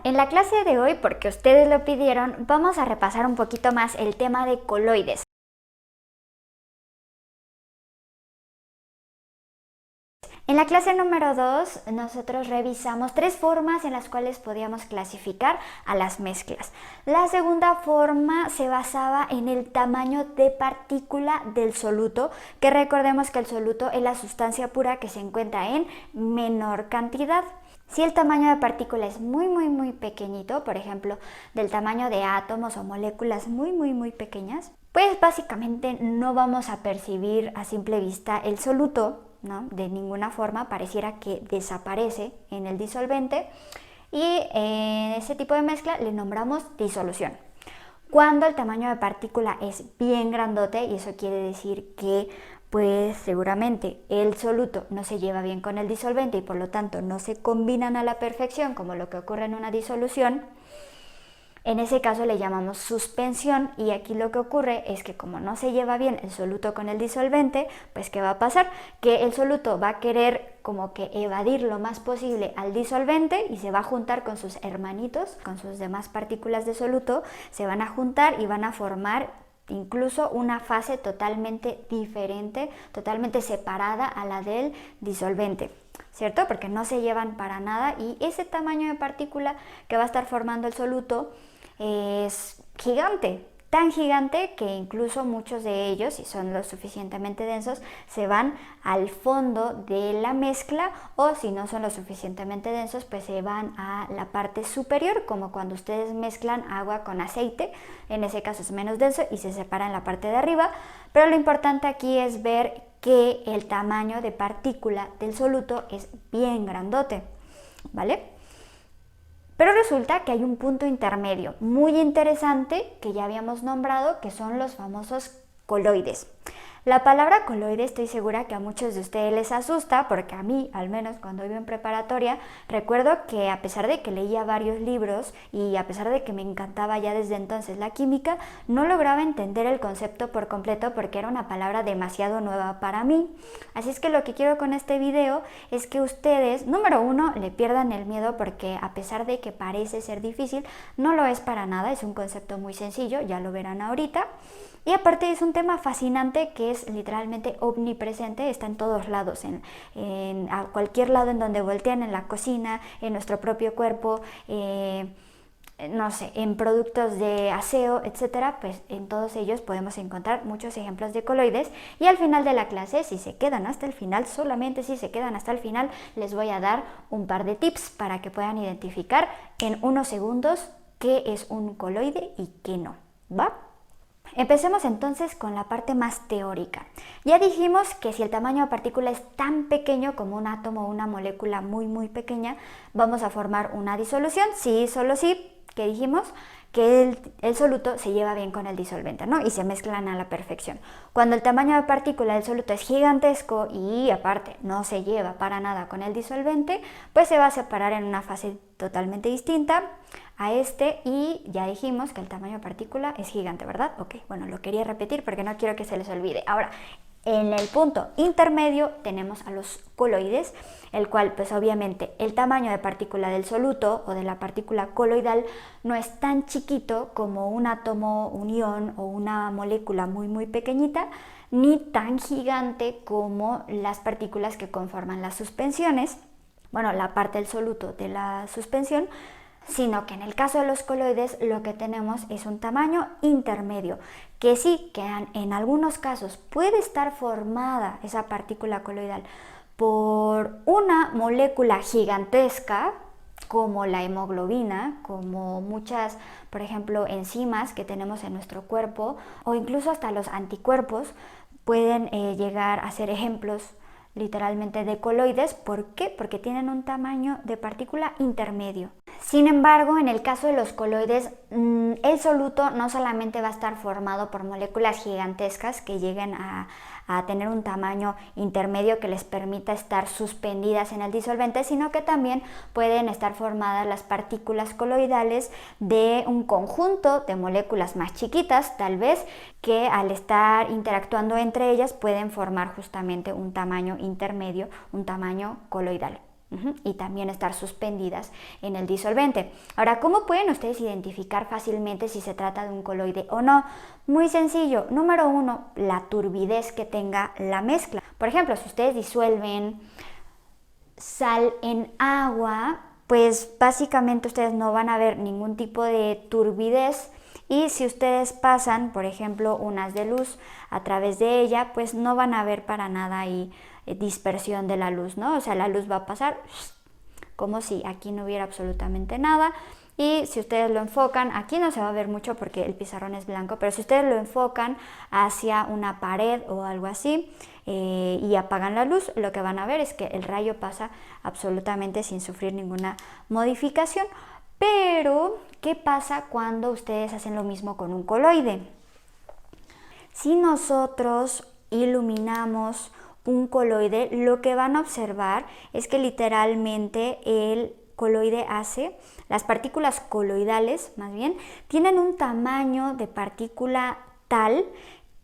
En la clase de hoy, porque ustedes lo pidieron, vamos a repasar un poquito más el tema de coloides. En la clase número 2 nosotros revisamos 3 formas en las cuales podíamos clasificar a las mezclas. La segunda forma se basaba en el tamaño de partícula del soluto, que recordemos que el soluto es la sustancia pura que se encuentra en menor cantidad. Si el tamaño de partícula es muy pequeñito, por ejemplo, del tamaño de átomos o moléculas muy pequeñas, pues básicamente no vamos a percibir a simple vista el soluto, ¿no? De ninguna forma, pareciera que desaparece en el disolvente y en ese tipo de mezcla le nombramos disolución. Cuando el tamaño de partícula es bien grandote, y eso quiere decir que pues seguramente el soluto no se lleva bien con el disolvente y por lo tanto no se combinan a la perfección como lo que ocurre en una disolución, en ese caso le llamamos suspensión, y aquí lo que ocurre es que como no se lleva bien el soluto con el disolvente, pues ¿qué va a pasar? Que el soluto va a querer como que evadir lo más posible al disolvente y se va a juntar con sus hermanitos, con sus demás partículas de soluto, se van a juntar y van a formar incluso una fase totalmente diferente, totalmente separada a la del disolvente, ¿cierto? Porque no se llevan para nada y ese tamaño de partícula que va a estar formando el soluto es gigante, tan gigante que incluso muchos de ellos, si son lo suficientemente densos, se van al fondo de la mezcla, o si no son lo suficientemente densos, pues se van a la parte superior, como cuando ustedes mezclan agua con aceite. En ese caso es menos denso y se separa en la parte de arriba, pero lo importante aquí es ver que el tamaño de partícula del soluto es bien grandote, ¿vale? Pero resulta que hay un punto intermedio muy interesante que ya habíamos nombrado, que son los famosos coloides. La palabra coloide estoy segura que a muchos de ustedes les asusta, porque a mí, al menos cuando iba en preparatoria, recuerdo que a pesar de que leía varios libros y a pesar de que me encantaba ya desde entonces la química, no lograba entender el concepto por completo porque era una palabra demasiado nueva para mí. Así es que lo que quiero con este video es que ustedes, número uno, le pierdan el miedo, porque a pesar de que parece ser difícil, no lo es para nada, es un concepto muy sencillo, ya lo verán ahorita. Y aparte es un tema fascinante que es literalmente omnipresente, está en todos lados, a cualquier lado en donde voltean, en la cocina, en nuestro propio cuerpo, no sé, en productos de aseo, etcétera, pues en todos ellos podemos encontrar muchos ejemplos de coloides. Y al final de la clase, si se quedan hasta el final, solamente si se quedan hasta el final, les voy a dar un par de tips para que puedan identificar en unos segundos qué es un coloide y qué no, ¿va? Empecemos entonces con la parte más teórica. Ya dijimos que si el tamaño de partícula es tan pequeño como un átomo o una molécula muy pequeña, vamos a formar una disolución, sí, solo sí, que dijimos que el soluto se lleva bien con el disolvente, ¿no? Y se mezclan a la perfección. Cuando el tamaño de partícula del soluto es gigantesco y aparte no se lleva para nada con el disolvente, pues se va a separar en una fase totalmente distinta a este, y ya dijimos que el tamaño de partícula es gigante, ¿verdad? Ok, bueno, lo quería repetir porque no quiero que se les olvide. Ahora, en el punto intermedio tenemos a los coloides, el cual pues obviamente el tamaño de partícula del soluto o de la partícula coloidal no es tan chiquito como un átomo, un ion o una molécula muy pequeñita, ni tan gigante como las partículas que conforman las suspensiones, bueno, la parte del soluto de la suspensión, sino que en el caso de los coloides lo que tenemos es un tamaño intermedio, que sí, que en algunos casos puede estar formada esa partícula coloidal por una molécula gigantesca, como la hemoglobina, como muchas, por ejemplo, enzimas que tenemos en nuestro cuerpo, o incluso hasta los anticuerpos pueden llegar a ser ejemplos literalmente de coloides. ¿Por qué? Porque tienen un tamaño de partícula intermedio. Sin embargo, en el caso de los coloides, el soluto no solamente va a estar formado por moléculas gigantescas que lleguen a tener un tamaño intermedio que les permita estar suspendidas en el disolvente, sino que también pueden estar formadas las partículas coloidales de un conjunto de moléculas más chiquitas, tal vez, que al estar interactuando entre ellas pueden formar justamente un tamaño intermedio, un tamaño coloidal. Y también estar suspendidas en el disolvente. Ahora, ¿cómo pueden ustedes identificar fácilmente si se trata de un coloide o no? Muy sencillo. Número 1, la turbidez que tenga la mezcla. Por ejemplo, si ustedes disuelven sal en agua, pues básicamente ustedes no van a ver ningún tipo de turbidez. Y si ustedes pasan, por ejemplo, un haz de luz a través de ella, pues no van a ver para nada ahí dispersión de la luz, ¿no? O sea, la luz va a pasar como si aquí no hubiera absolutamente nada. Y si ustedes lo enfocan, aquí no se va a ver mucho porque el pizarrón es blanco, pero si ustedes lo enfocan hacia una pared o algo así y apagan la luz, lo que van a ver es que el rayo pasa absolutamente sin sufrir ninguna modificación. Pero, ¿qué pasa cuando ustedes hacen lo mismo con un coloide? Si nosotros iluminamos un coloide, lo que van a observar es que literalmente el coloide las partículas coloidales más bien, tienen un tamaño de partícula tal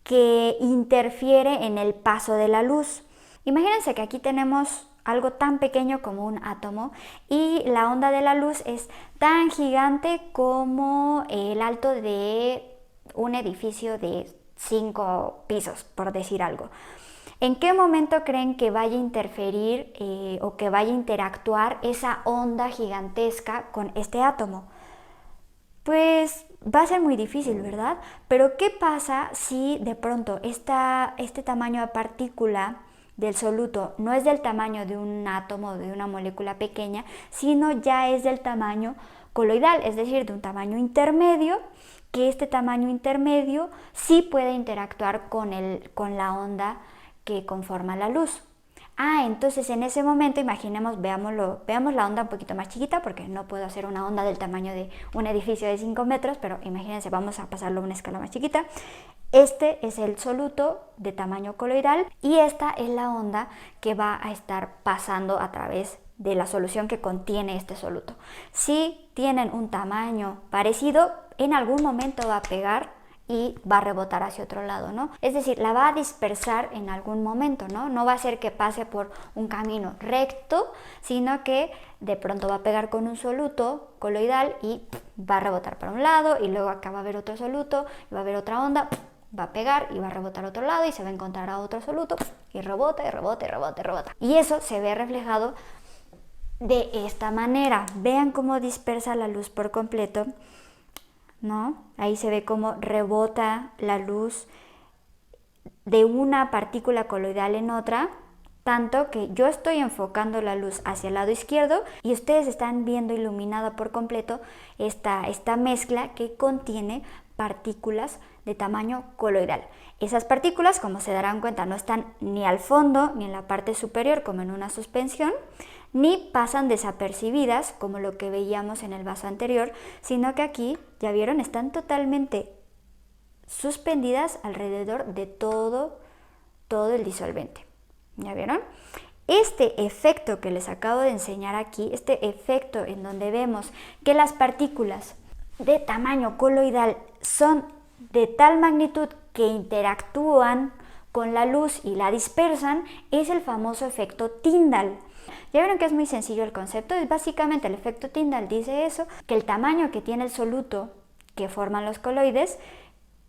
que interfiere en el paso de la luz. Imagínense que aquí tenemos algo tan pequeño como un átomo y la onda de la luz es tan gigante como el alto de un edificio de 5 pisos, por decir algo. ¿En qué momento creen que vaya a interferir o que vaya a interactuar esa onda gigantesca con este átomo? Pues va a ser muy difícil, ¿verdad? Pero ¿qué pasa si de pronto este tamaño de partícula del soluto no es del tamaño de un átomo, de una molécula pequeña, sino ya es del tamaño coloidal, es decir, de un tamaño intermedio, que este tamaño intermedio sí puede interactuar con la onda que conforma la luz. Entonces en ese momento veamos la onda un poquito más chiquita, porque no puedo hacer una onda del tamaño de un edificio de 5 metros, pero imagínense, vamos a pasarlo a una escala más chiquita. Este es el soluto de tamaño coloidal y esta es la onda que va a estar pasando a través de la solución que contiene este soluto. Si tienen un tamaño parecido, en algún momento va a pegar y va a rebotar hacia otro lado, ¿no? Es decir, la va a dispersar en algún momento, ¿no? No va a ser que pase por un camino recto, sino que de pronto va a pegar con un soluto coloidal y va a rebotar para un lado y luego acá va a haber otro soluto y va a haber otra onda, va a pegar y va a rebotar a otro lado y se va a encontrar a otro soluto y rebota y rebota y rebota y rebota. Y eso se ve reflejado de esta manera. Vean cómo dispersa la luz por completo, ¿no? Ahí se ve cómo rebota la luz de una partícula coloidal en otra, tanto que yo estoy enfocando la luz hacia el lado izquierdo y ustedes están viendo iluminada por completo esta mezcla que contiene partículas de tamaño coloidal. Esas partículas, como se darán cuenta, no están ni al fondo ni en la parte superior como en una suspensión, ni pasan desapercibidas como lo que veíamos en el vaso anterior, sino que aquí, ya vieron, están totalmente suspendidas alrededor de todo el disolvente. ¿Ya vieron? Este efecto que les acabo de enseñar aquí, este efecto en donde vemos que las partículas de tamaño coloidal son de tal magnitud que interactúan con la luz y la dispersan, es el famoso efecto Tyndall. Ya vieron que es muy sencillo el concepto, es básicamente el efecto Tyndall dice eso, que el tamaño que tiene el soluto que forman los coloides,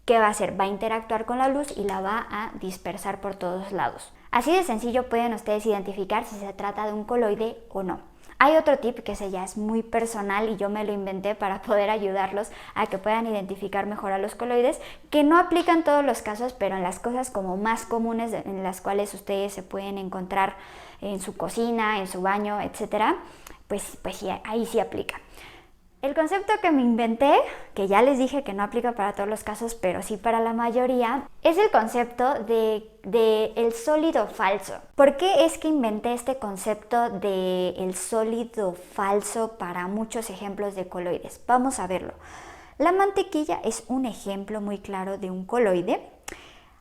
¿qué va a hacer? Va a interactuar con la luz y la va a dispersar por todos lados. Así de sencillo pueden ustedes identificar si se trata de un coloide o no. Hay otro tip que ese ya es muy personal y yo me lo inventé para poder ayudarlos a que puedan identificar mejor a los coloides, que no aplican todos los casos, pero en las cosas como más comunes en las cuales ustedes se pueden encontrar en su cocina, en su baño, etcétera, pues sí, ahí sí aplica. El concepto que me inventé, que ya les dije que no aplica para todos los casos, pero sí para la mayoría, es el concepto de el sólido falso. ¿Por qué es que inventé este concepto de el sólido falso para muchos ejemplos de coloides? Vamos a verlo. La mantequilla es un ejemplo muy claro de un coloide.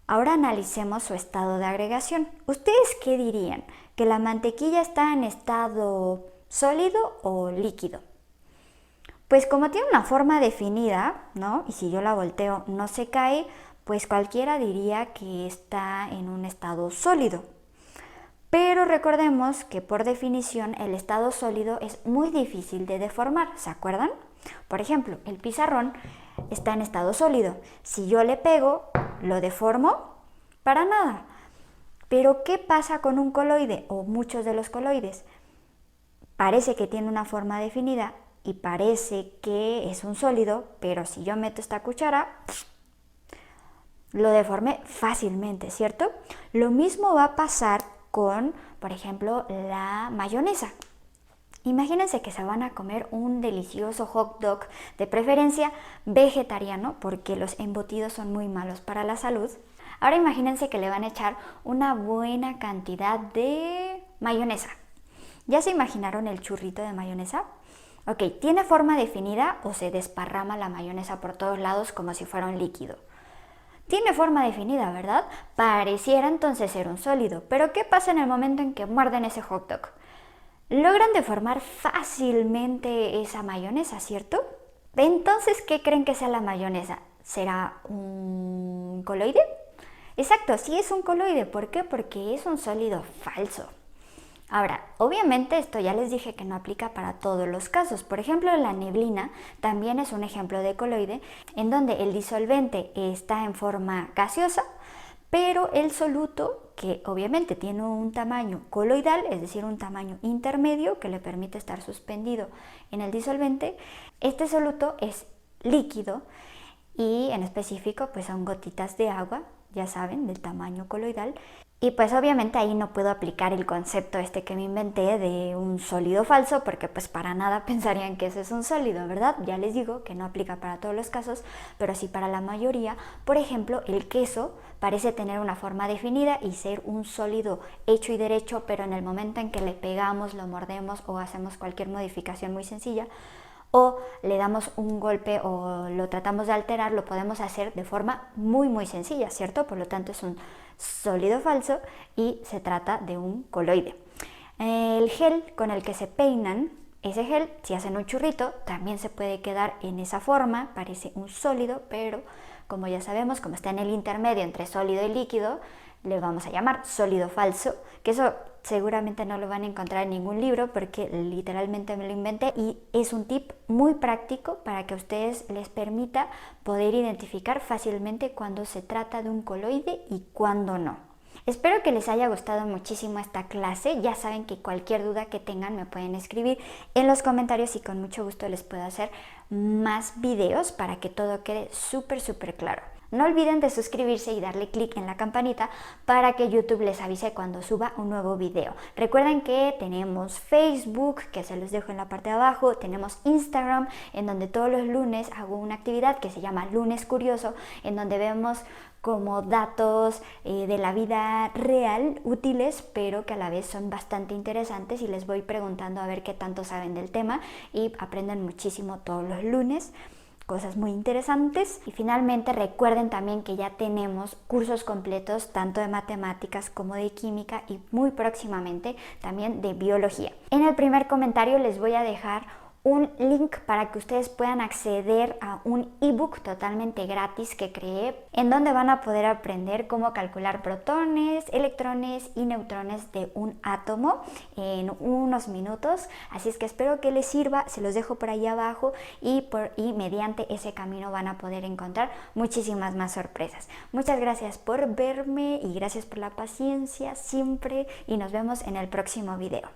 Ahora analicemos su estado de agregación. ¿Ustedes qué dirían? ¿Que la mantequilla está en estado sólido o líquido? Pues como tiene una forma definida, ¿no? Y si yo la volteo no se cae, pues cualquiera diría que está en un estado sólido. Pero recordemos que por definición el estado sólido es muy difícil de deformar, ¿se acuerdan? Por ejemplo, el pizarrón está en estado sólido. Si yo le pego, ¿lo deformo? Para nada. Pero ¿qué pasa con un coloide o muchos de los coloides? Parece que tiene una forma definida y parece que es un sólido, pero si yo meto esta cuchara, lo deformé fácilmente, ¿cierto? Lo mismo va a pasar con, por ejemplo, la mayonesa. Imagínense que se van a comer un delicioso hot dog, de preferencia vegetariano, porque los embutidos son muy malos para la salud. Ahora imagínense que le van a echar una buena cantidad de mayonesa. ¿Ya se imaginaron el churrito de mayonesa? Ok, ¿tiene forma definida o se desparrama la mayonesa por todos lados como si fuera un líquido? Tiene forma definida, ¿verdad? Pareciera entonces ser un sólido, pero ¿qué pasa en el momento en que muerden ese hot dog? Logran deformar fácilmente esa mayonesa, ¿cierto? Entonces, ¿qué creen que sea la mayonesa? ¿Será un coloide? Exacto, sí es un coloide. ¿Por qué? Porque es un sólido falso. Ahora, obviamente esto ya les dije que no aplica para todos los casos. Por ejemplo, la neblina también es un ejemplo de coloide en donde el disolvente está en forma gaseosa, pero el soluto, que obviamente tiene un tamaño coloidal, es decir, un tamaño intermedio que le permite estar suspendido en el disolvente, este soluto es líquido y en específico pues son gotitas de agua, ya saben, del tamaño coloidal. Y pues obviamente ahí no puedo aplicar el concepto que me inventé de un sólido falso, porque pues para nada pensarían que eso es un sólido, ¿verdad? Ya les digo que no aplica para todos los casos, pero sí para la mayoría. Por ejemplo, el queso parece tener una forma definida y ser un sólido hecho y derecho, pero en el momento en que le pegamos, lo mordemos o hacemos cualquier modificación muy sencilla, o le damos un golpe o lo tratamos de alterar, lo podemos hacer de forma muy sencilla, ¿cierto? Por lo tanto es un sólido falso y se trata de un coloide. El gel con el que se peinan, ese gel, si hacen un churrito, también se puede quedar en esa forma, parece un sólido, pero como ya sabemos, como está en el intermedio entre sólido y líquido, le vamos a llamar sólido falso, que eso seguramente no lo van a encontrar en ningún libro porque literalmente me lo inventé y es un tip muy práctico para que a ustedes les permita poder identificar fácilmente cuando se trata de un coloide y cuando no. Espero que les haya gustado muchísimo esta clase. Ya saben que cualquier duda que tengan me pueden escribir en los comentarios y con mucho gusto les puedo hacer más videos para que todo quede súper claro. No olviden de suscribirse y darle clic en la campanita para que YouTube les avise cuando suba un nuevo video. Recuerden que tenemos Facebook, que se los dejo en la parte de abajo, tenemos Instagram, en donde todos los lunes hago una actividad que se llama Lunes Curioso, en donde vemos como datos de la vida real útiles, pero que a la vez son bastante interesantes y les voy preguntando a ver qué tanto saben del tema y aprenden muchísimo todos los lunes. Cosas muy interesantes. Y finalmente recuerden también que ya tenemos cursos completos tanto de matemáticas como de química y muy próximamente también de biología. En el primer comentario les voy a dejar un link para que ustedes puedan acceder a un ebook totalmente gratis que creé, en donde van a poder aprender cómo calcular protones, electrones y neutrones de un átomo en unos minutos. Así es que espero que les sirva, se los dejo por ahí abajo y mediante ese camino van a poder encontrar muchísimas más sorpresas. Muchas gracias por verme y gracias por la paciencia siempre y nos vemos en el próximo video.